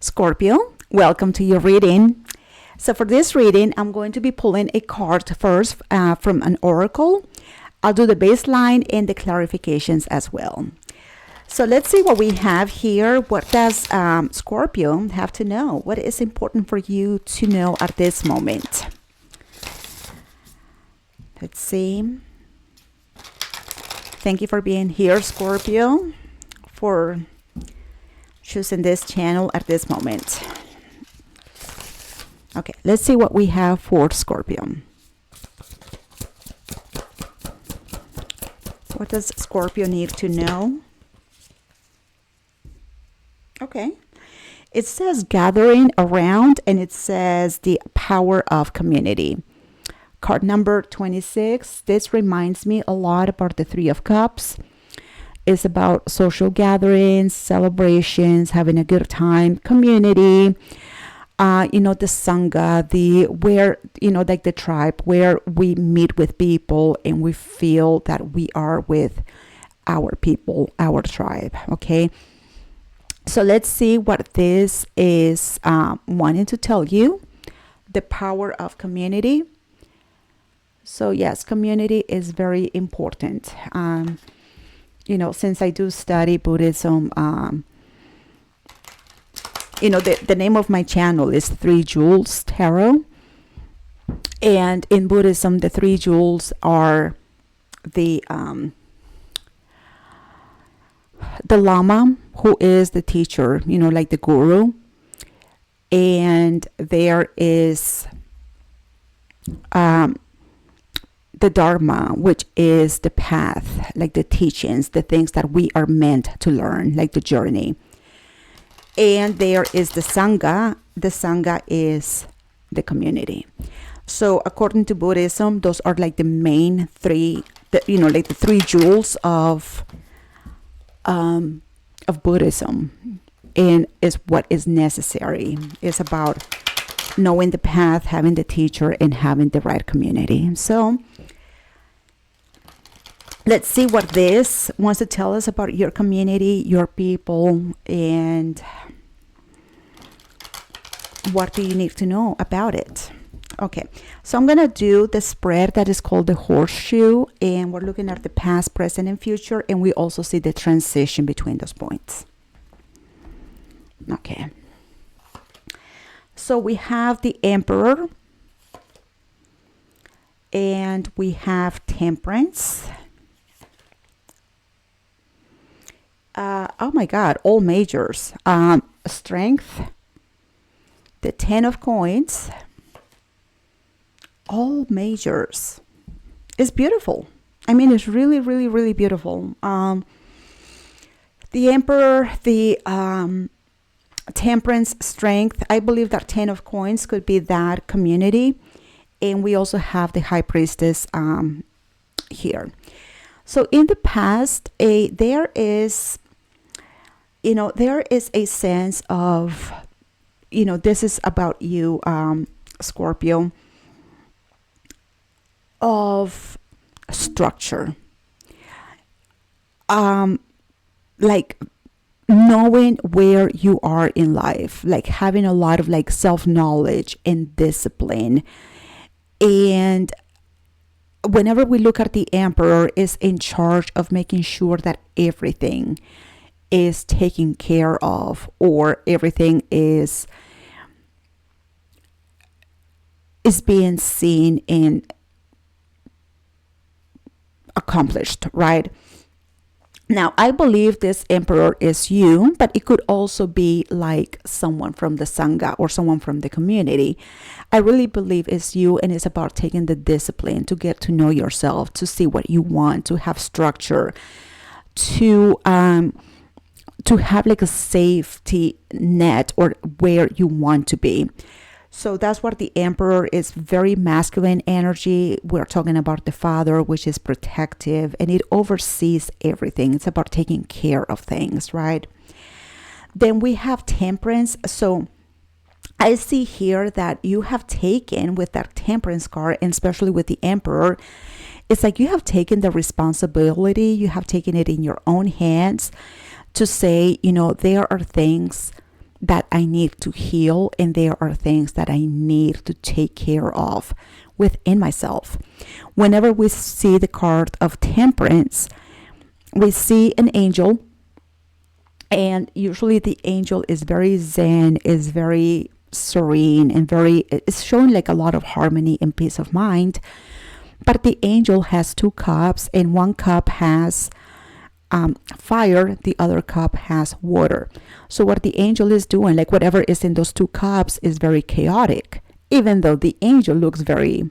Scorpio, welcome to your reading. So for this reading, I'm going to be pulling a card first from an oracle. I'll do the baseline and the clarifications as well. So let's see what we have here. What does Scorpio have to know? What is important for you to know at this moment? Let's see. Thank you for being here, Scorpio, for choosing this channel at this moment. Okay, let's see what we have for Scorpio. What does Scorpio need to know? Okay. It says gathering around, and it says the power of community. Card number 26. This reminds me a lot about the Three of Cups. It's about social gatherings, celebrations, having a good time, community, the sangha, like the tribe where we meet with people and we feel that we are with our people, our tribe. Okay. So let's see what this is wanting to tell you. The power of community. So yes, community is very important. Since I do study Buddhism, the name of my channel is Three Jewels Tarot. And in Buddhism, the three jewels are the Lama, who is the teacher, like the guru. And there is the Dharma, which is the path, like the teachings, the things that we are meant to learn, like the journey. And there is the Sangha. The Sangha is the community. So according to Buddhism, those are like the main three, like the three jewels of Buddhism, and is what is necessary. It's about knowing the path, having the teacher, and having the right community. So let's see what this wants to tell us about your community, your people, and what do you need to know about it. Okay, so I'm going to do the spread that is called the horseshoe, and we're looking at the past, present, and future, and we also see the transition between those points. Okay. So we have the Emperor, and we have Temperance. Oh my God, all majors. Strength, the Ten of Coins, all majors. It's beautiful. I mean, it's really, really, really beautiful. The Emperor, the Temperance, Strength. I believe that Ten of Coins could be that community. And we also have the High Priestess here. So in the past, there is a sense of, this is about you, Scorpio, of structure. Like knowing where you are in life, like having a lot of like self-knowledge and discipline. And whenever we look at the Emperor, is in charge of making sure that everything is taken care of, or everything is being seen and accomplished, right? Now, I believe this Emperor is you, but it could also be like someone from the Sangha or someone from the community. I really believe it's you, and it's about taking the discipline to get to know yourself, to see what you want, to have structure, to have like a safety net, or where you want to be. So that's what the Emperor is. Very masculine energy. We're talking about the father, which is protective, and it oversees everything. It's about taking care of things, right? Then we have Temperance. So I see here that you have taken with that Temperance card, and especially with the Emperor, it's like you have taken the responsibility. You have taken it in your own hands to say, there are things that I need to heal, and there are things that I need to take care of within myself. Whenever we see the card of Temperance, we see an angel, and usually the angel is very zen, is very serene, and it's showing like a lot of harmony and peace of mind. But the angel has two cups, and one cup has fire, the other cup has water. So what the angel is doing, like whatever is in those two cups, is very chaotic, even though the angel looks very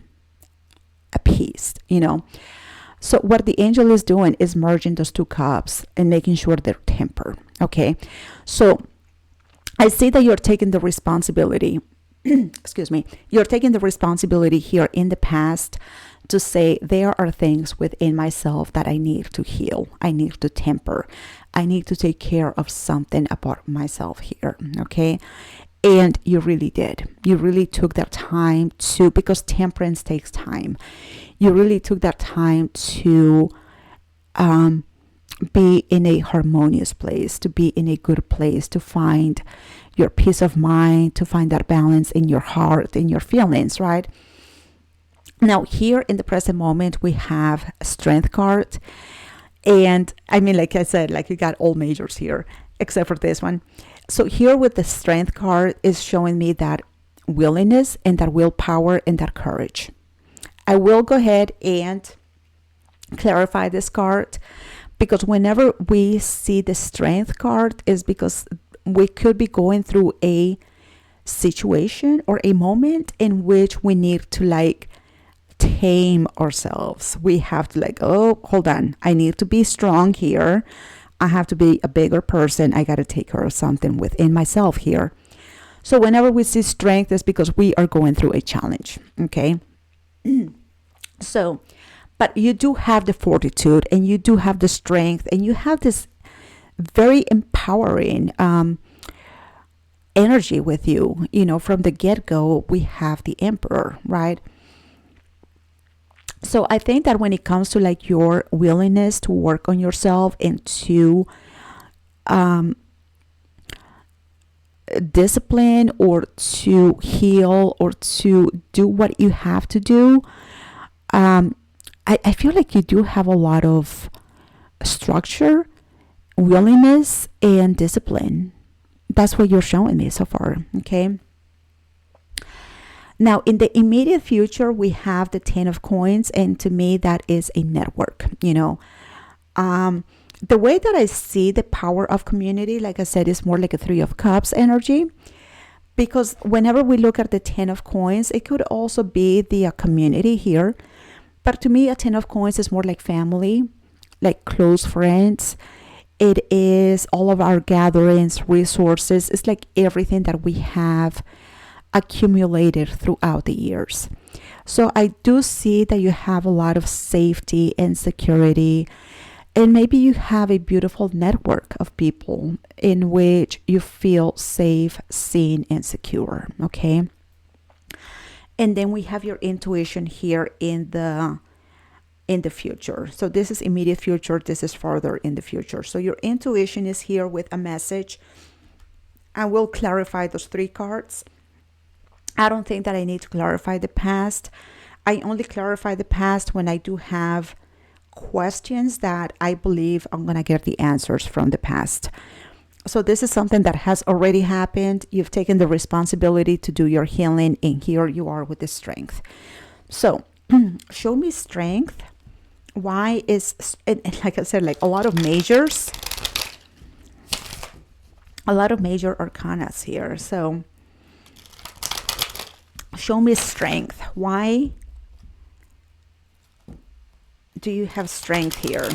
appeased, So what the angel is doing is merging those two cups and making sure they're tempered. Okay, so I see that you're taking the responsibility. Excuse me. You're taking the responsibility here in the past to say there are things within myself that I need to heal. I need to temper. I need to take care of something about myself here. Okay. And you really did. You really took that time to, because temperance takes time. You really took that time to be in a harmonious place, to be in a good place, to find your peace of mind, to find that balance in your heart, in your feelings, right? Now, here in the present moment, we have a strength card. And I mean, like I said, like you got all majors here, except for this one. So here with the strength card is showing me that willingness and that willpower and that courage. I will go ahead and clarify this card, because whenever we see the strength card is because we could be going through a situation or a moment in which we need to like tame ourselves. We have to like, oh, hold on. I need to be strong here. I have to be a bigger person. I got to take care of something within myself here. So whenever we see strength, it's because we are going through a challenge. Okay. So, but you do have the fortitude, and you do have the strength, and you have this very empowering energy with you. From the get-go, we have the Emperor, right? So I think that when it comes to like your willingness to work on yourself and to discipline or to heal or to do what you have to do, I feel like you do have a lot of structure, willingness, and discipline. That's what you're showing me so far. Okay. Now, in the immediate future, we have the 10 of coins. And to me, that is a network. The way that I see the power of community, like I said, is more like a 3 of cups energy. Because whenever we look at the 10 of coins, it could also be the community here. But to me, a 10 of coins is more like family, like close friends. It is all of our gatherings, resources. It's like everything that we have accumulated throughout the years. So I do see that you have a lot of safety and security. And maybe you have a beautiful network of people in which you feel safe, seen, and secure. Okay. And then we have your intuition here in the future. So this is immediate future. This is further in the future. So your intuition is here with a message. I will clarify those 3 cards. I don't think that I need to clarify the past. I only clarify the past when I do have questions that I believe I'm going to get the answers from the past. So this is something that has already happened. You've taken the responsibility to do your healing, and here you are with the strength. So show me strength. Why is, and like I said, like a lot of major arcanas here. So show me strength. Why do you have strength here?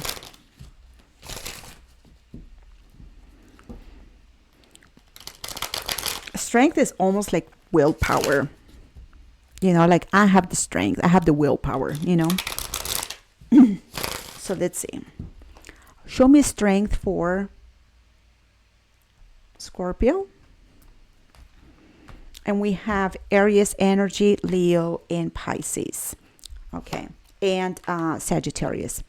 Strength is almost like willpower. Like I have the strength, I have the willpower, So let's see. Show me strength for Scorpio. And we have Aries energy, Leo, and Pisces. Okay. And Sagittarius.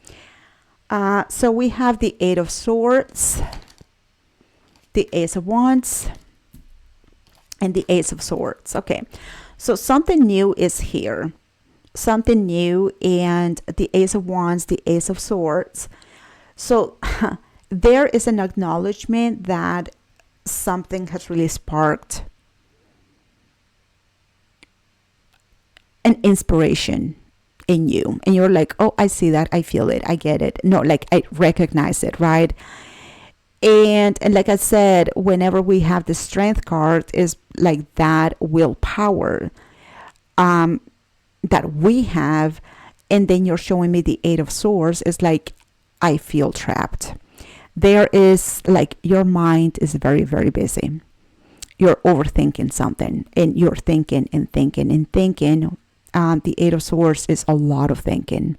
So we have the 8 of Swords, the Ace of Wands, and the Ace of Swords. Okay, so something new is here. Something new, and the Ace of Wands, the Ace of Swords. So there is an acknowledgement that something has really sparked an inspiration in you. And you're like, oh, I see that. I feel it. I get it. No, like I recognize it, right? And like I said, whenever we have the Strength card, is like that willpower that we have. And then you're showing me the Eight of Swords. It's like, I feel trapped. There is like your mind is very, very busy. You're overthinking something, and you're thinking and thinking and thinking. The Eight of Swords is a lot of thinking.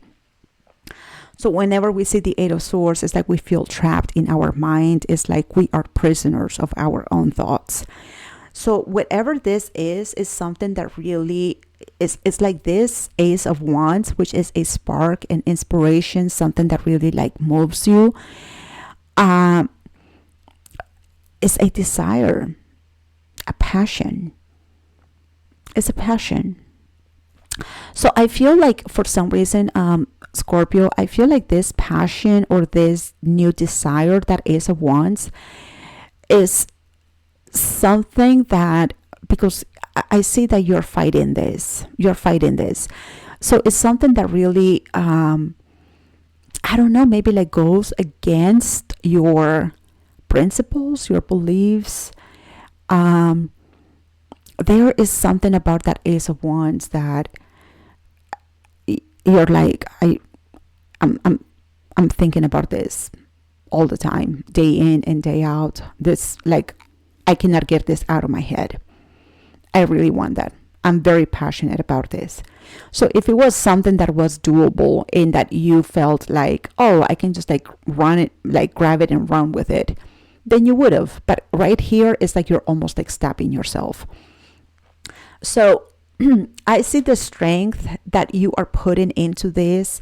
So whenever we see the Eight of Swords, it's like we feel trapped in our mind. It's like we are prisoners of our own thoughts. So whatever this is something that really is, it's like this Ace of Wands, which is a spark and inspiration, something that really like moves you. It's a desire, a passion. It's a passion. So I feel like for some reason, Scorpio, I feel like this passion or this new desire that Ace of Wands is something that, because I see that you're fighting this. So it's something that really, I don't know, maybe like goes against your principles, your beliefs. There is something about that Ace of Wands that you're like, I'm thinking about this all the time, day in and day out. This, like, I cannot get this out of my head. I really want that. I'm very passionate about this. So if it was something that was doable and that you felt like, oh, I can just like run it, like grab it and run with it, then you would have. But right here, it's like you're almost like stopping yourself. So I see the strength that you are putting into this.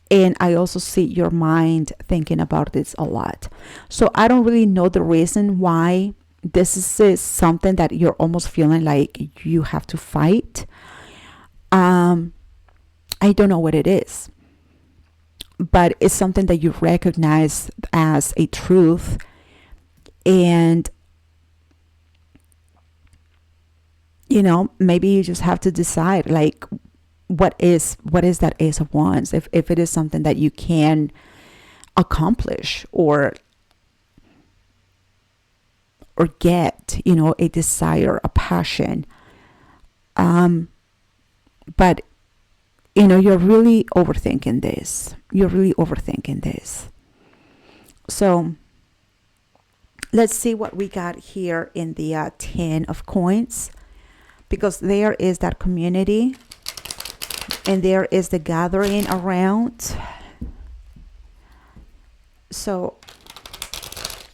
And I also see your mind thinking about this a lot. So I don't really know the reason why this is something that you're almost feeling like you have to fight. I don't know what it is, but it's something that you recognize as a truth. And you know, maybe you just have to decide, like, what is that Ace of Wands, if it is something that you can accomplish or get, you know, a desire, a passion. But you know, you're really overthinking this. So let's see what we got here in the 10 of coins, because there is that community and there is the gathering around. So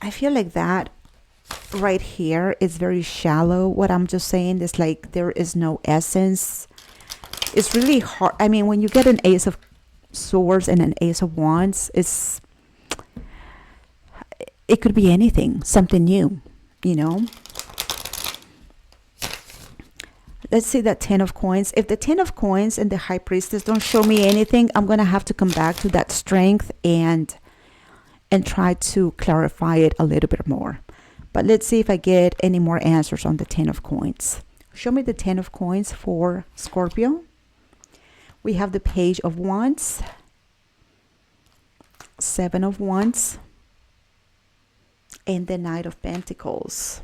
I feel like that right here is very shallow. What I'm just saying is like there is no essence. It's really hard. I mean, when you get an Ace of Swords and an Ace of Wands, it could be anything, something new, you know. Let's see that 10 of coins. If the 10 of coins and the High Priestess don't show me anything, I'm going to have to come back to that strength and try to clarify it a little bit more. But let's see if I get any more answers on the 10 of coins. Show me the 10 of coins for Scorpio. We have the Page of Wands, 7 of Wands, and the Knight of Pentacles.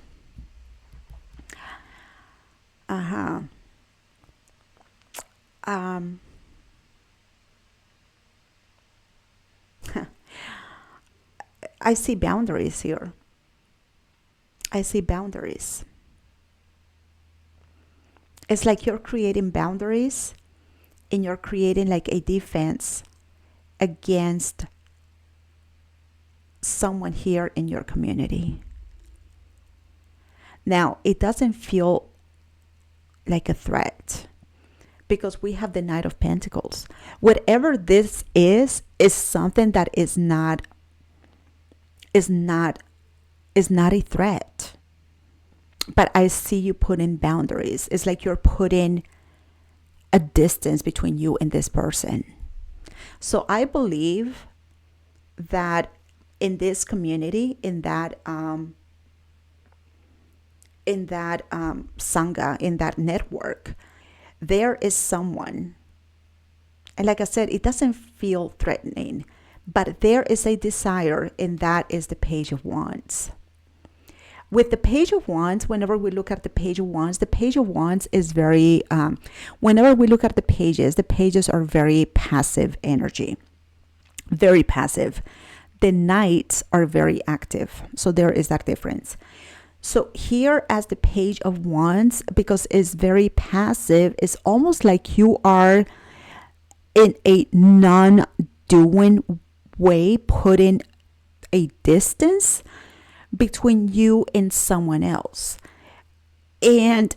I see boundaries here. I see boundaries. It's like you're creating boundaries and you're creating like a defense against someone here in your community. Now, it doesn't feel like a threat because we have the Knight of Pentacles. Whatever this is something that is not a threat, but I see you putting boundaries. It's like you're putting a distance between you and this person. So I believe that in this community, in that sangha, in that network, there is someone, and like I said, it doesn't feel threatening, but there is a desire, and that is the Page of Wands. With the Page of Wands, whenever we look at the Page of Wands, the Page of Wands is very, whenever we look at the pages are very passive energy, very passive. The Knights are very active. So there is that difference. So here as the Page of Wands, because it's very passive, it's almost like you are in a non-doing way, putting a distance between you and someone else. And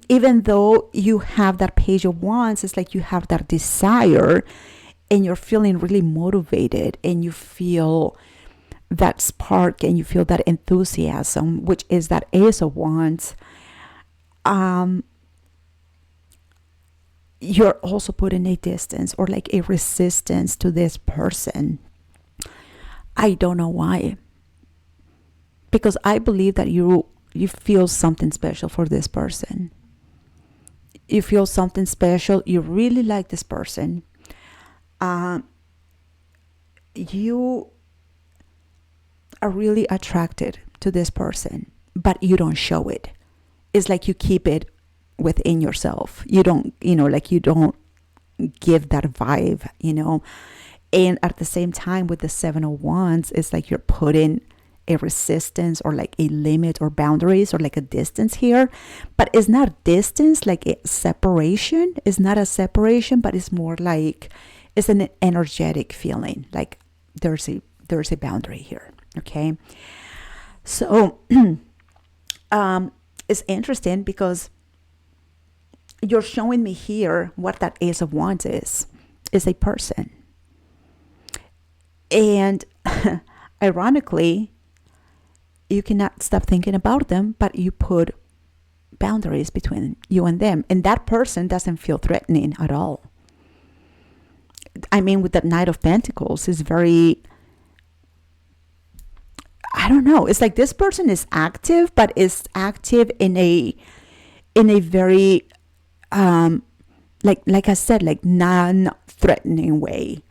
even though you have that Page of Wands, it's like you have that desire and you're feeling really motivated and you feel that spark and you feel that enthusiasm, which is that Ace of Wands. You're also putting a distance or like a resistance to this person. I don't know why. Because I believe that you feel something special for this person. You feel something special. You really like this person. You are really attracted to this person, but you don't show it. It's like you keep it within yourself. You don't, like you don't give that vibe, And at the same time with the Seven of Wands, it's like you're putting a resistance or like a limit or boundaries or like a distance here. But it's not distance, like a separation. It's not a separation, but it's more like it's an energetic feeling. Like there's a boundary here. Okay. So it's interesting because you're showing me here what that Ace of Wands is a person. And ironically, you cannot stop thinking about them, but you put boundaries between you and them. And that person doesn't feel threatening at all. I mean, with that Knight of Pentacles is very, I don't know. It's like this person is active, but is active in a very, like I said, like non-threatening way.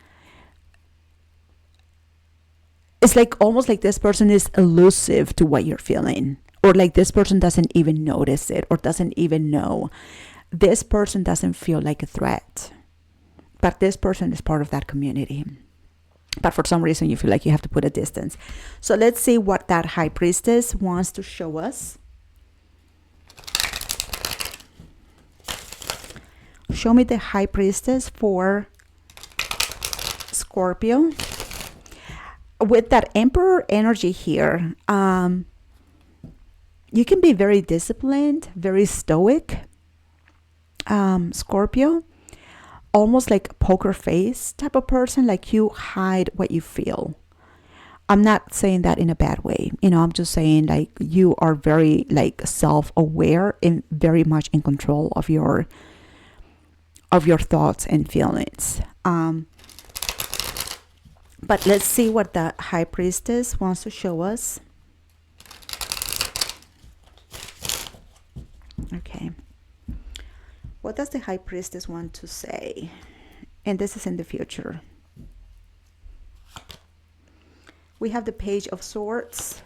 It's like almost like this person is elusive to what you're feeling, or like this person doesn't even notice it or doesn't even know. This person doesn't feel like a threat, but this person is part of that community. But for some reason you feel like you have to put a distance. So let's see what that High Priestess wants to show us. Show me the High Priestess for Scorpio. With that Emperor energy here, you can be very disciplined, very stoic, Scorpio. Almost like a poker face type of person, like you hide what you feel. I'm not saying that in a bad way. I'm just saying like you are very like self-aware and very much in control of your thoughts and feelings. But let's see what the High Priestess wants to show us. Okay. What does the High Priestess want to say? And this is in the future. We have the Page of Swords,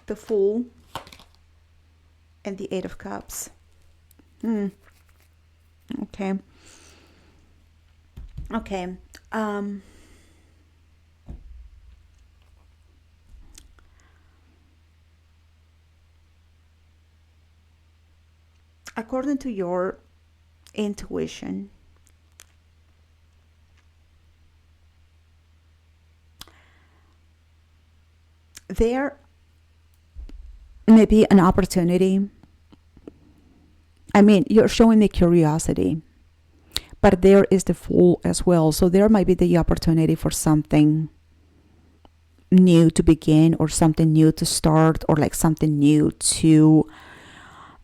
the Fool, and the Eight of Cups. Okay. Okay. According to your intuition, there may be an opportunity. I mean, you're showing me curiosity, but there is the Fool as well. So there might be the opportunity for something new to begin, or something new to start, or like something new to,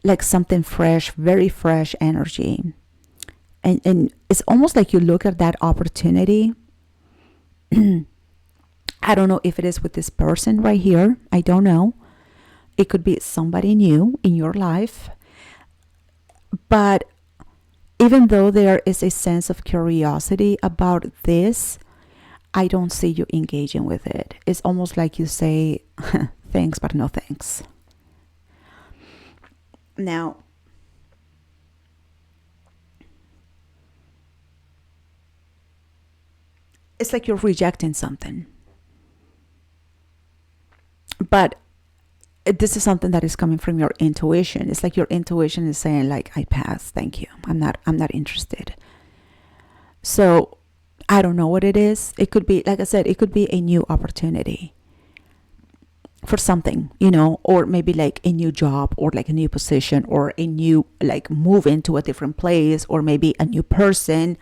like something fresh, very fresh energy. And it's almost like you look at that opportunity. I don't know if it is with this person right here. I don't know. It could be somebody new in your life. But even though there is a sense of curiosity about this, I don't see you engaging with it. It's almost like you say, thanks, but no thanks. Now, it's like you're rejecting something. But this is something that is coming from your intuition. It's like your intuition is saying, like, I pass, thank you. I'm not interested. So I don't know what it is. It could be, like I said, it could be a new opportunity for something, or maybe like a new job, or like a new position, or a new, like, move into a different place, or maybe a new person,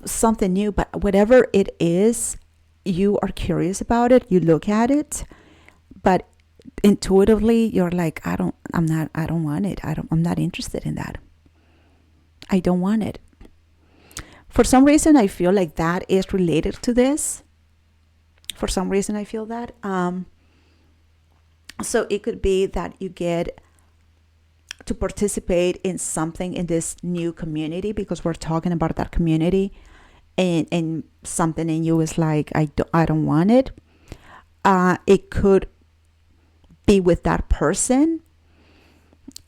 something new. But whatever it is, you are curious about it, you look at it, but intuitively you're like, I don't want it. I'm not interested in that. I don't want it. For some reason, I feel like that is related to this. For some reason, I feel that. So it could be that you get to participate in something in this new community, because we're talking about that community, and something in you is like, I don't want it. It could be with that person.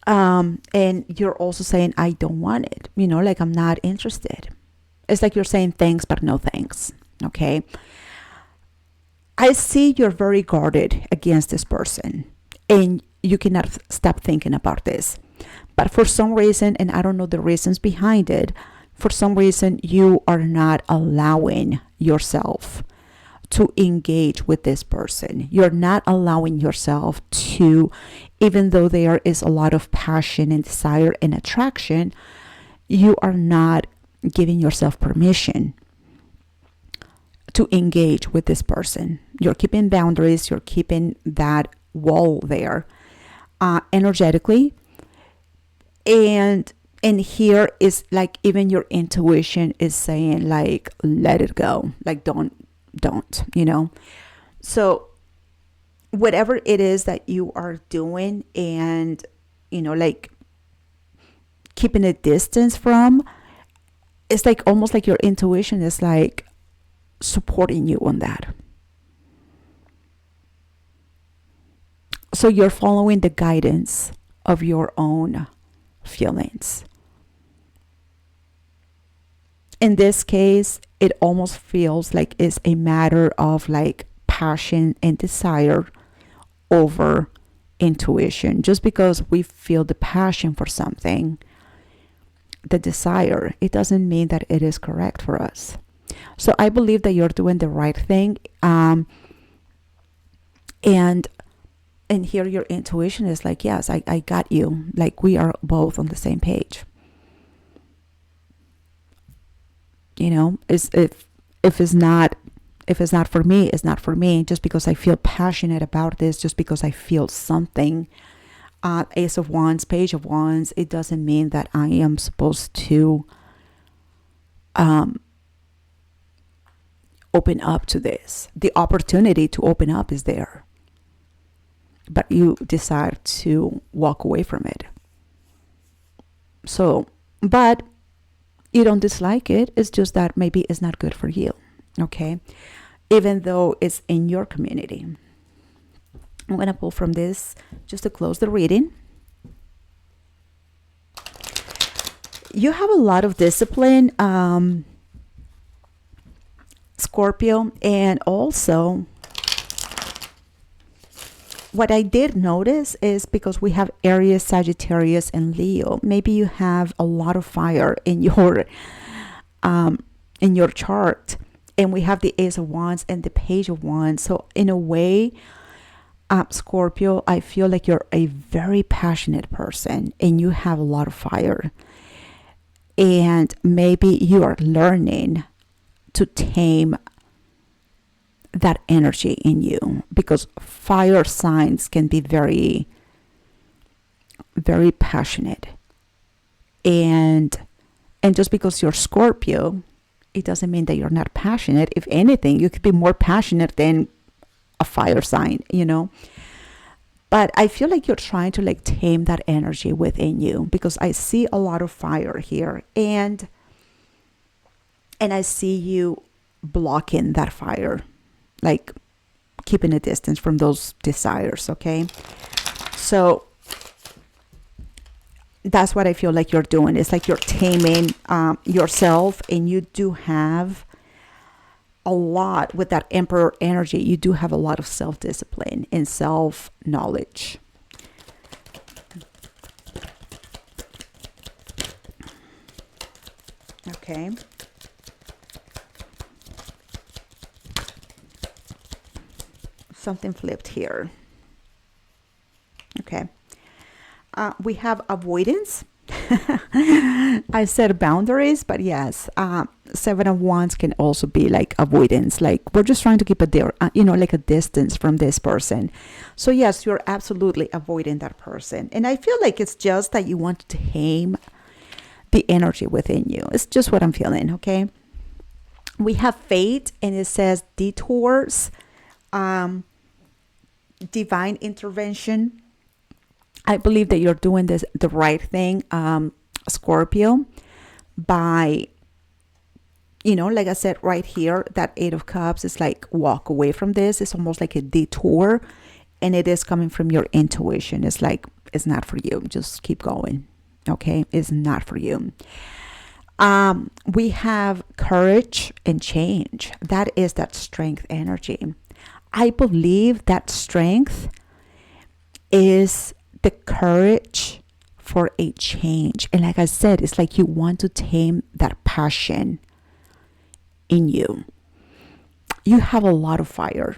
And you're also saying, I don't want it. Like, I'm not interested. It's like you're saying thanks, but no thanks. Okay. I see you're very guarded against this person, and you cannot stop thinking about this. But for some reason, and I don't know the reasons behind it, for some reason, you are not allowing yourself to engage with this person. You're not allowing yourself to, even though there is a lot of passion and desire and attraction, you are not giving yourself permission to engage with this person. You're keeping boundaries, you're keeping that wall there, energetically. And here is like, even your intuition is saying, like, let it go. Like, don't. So whatever it is that you are doing, and, like, keeping a distance from, it's like almost like your intuition is like supporting you on that. So you're following the guidance of your own feelings. In this case, it almost feels like it's a matter of like passion and desire over intuition. Just because we feel the passion for something, the desire, it doesn't mean that it is correct for us. So I believe that you're doing the right thing. And here your intuition is like, yes, I got you. Like, we are both on the same page. If it's not for me, it's not for me. Just because I feel passionate about this, just because I feel something, Ace of Wands, Page of Wands, it doesn't mean that I am supposed to open up to this. The opportunity to open up is there, but you decide to walk away from it. So, but you don't dislike it. It's just that maybe it's not good for you. Okay. Even though it's in your community. I'm going to pull from this just to close the reading. You have a lot of discipline, Scorpio, and also what I did notice is, because we have Aries, Sagittarius, and Leo, maybe you have a lot of fire in your chart, and we have the Ace of Wands and the Page of Wands. So in a way, Scorpio, I feel like you're a very passionate person and you have a lot of fire, and maybe you are learning to tame that energy in you, because fire signs can be very, very passionate. And just because you're Scorpio, it doesn't mean that you're not passionate. If anything, you could be more passionate than a fire sign, But I feel like you're trying to like tame that energy within you, because I see a lot of fire here, and I see you blocking that fire, like keeping a distance from those desires, okay? So that's what I feel like you're doing. It's like you're taming yourself, and you do have a lot with that Emperor energy. You do have a lot of self-discipline and self-knowledge. Okay. Something flipped here. Okay. We have avoidance. I said boundaries, but yes, Seven of Wands can also be like avoidance. Like we're just trying to keep like a distance from this person. So yes, you're absolutely avoiding that person. And I feel like it's just that you want to tame the energy within you. It's just what I'm feeling, okay? We have fate, and it says detours, divine intervention. I believe that you're doing the right thing, Scorpio, by, like I said right here, that Eight of Cups is like walk away from this. It's almost like a detour, and it is coming from your intuition. It's like, it's not for you. Just keep going. Okay. It's not for you. We have courage and change. That is that strength energy. I believe that strength is the courage for a change. And like I said, it's like you want to tame that passion in you. You have a lot of fire.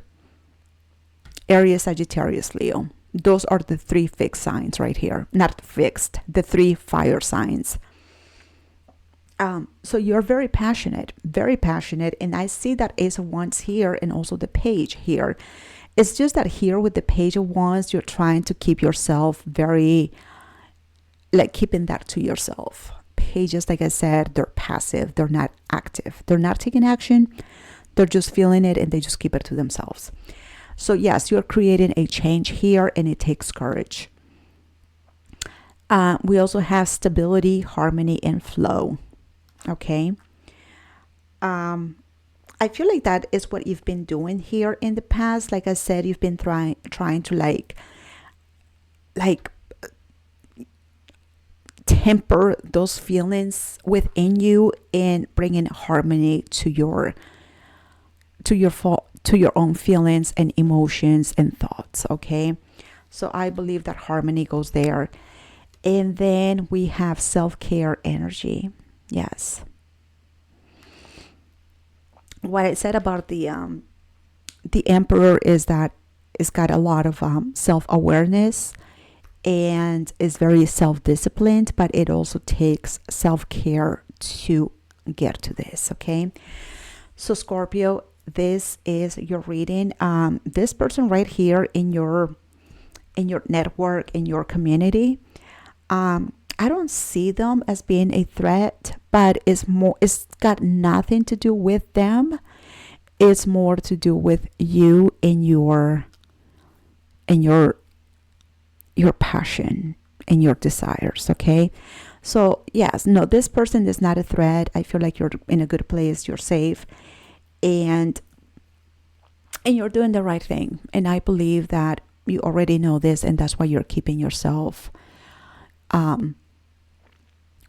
Aries, Sagittarius, Leo. Those are the three fixed signs right here. Not fixed, the three fire signs. So you're very passionate. And I see that Ace of Wands here, and also the Page here. It's just that here with the Page of Wands, you're trying to keep yourself very, like keeping that to yourself. Pages, like I said, they're passive. They're not active. They're not taking action. They're just feeling it, and they just keep it to themselves. So yes, you're creating a change here, and it takes courage. We also have stability, harmony, and flow. Okay. I feel like that is what you've been doing here in the past. Like I said, you've been trying to like temper those feelings within you and bringing harmony to your own feelings and emotions and thoughts. Okay. So I believe that harmony goes there. And then we have self-care energy. Yes. What I said about the Emperor is that it's got a lot of self-awareness and is very self-disciplined, but it also takes self-care to get to this. Okay. So Scorpio, this is your reading. This person right here in your network, in your community, I don't see them as being a threat, but it's got nothing to do with them. It's more to do with you and your passion and your desires. Okay. So yes, no, this person is not a threat. I feel like you're in a good place. You're safe, and you're doing the right thing. And I believe that you already know this, and that's why you're keeping yourself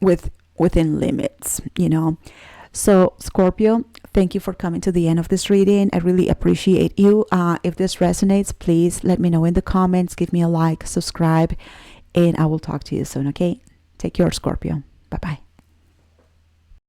within limits, So Scorpio, thank you for coming to the end of this reading. I really appreciate you. If this resonates, please let me know in the comments. Give me a like, subscribe, and I will talk to you soon. Okay. Take care, Scorpio. Bye-bye.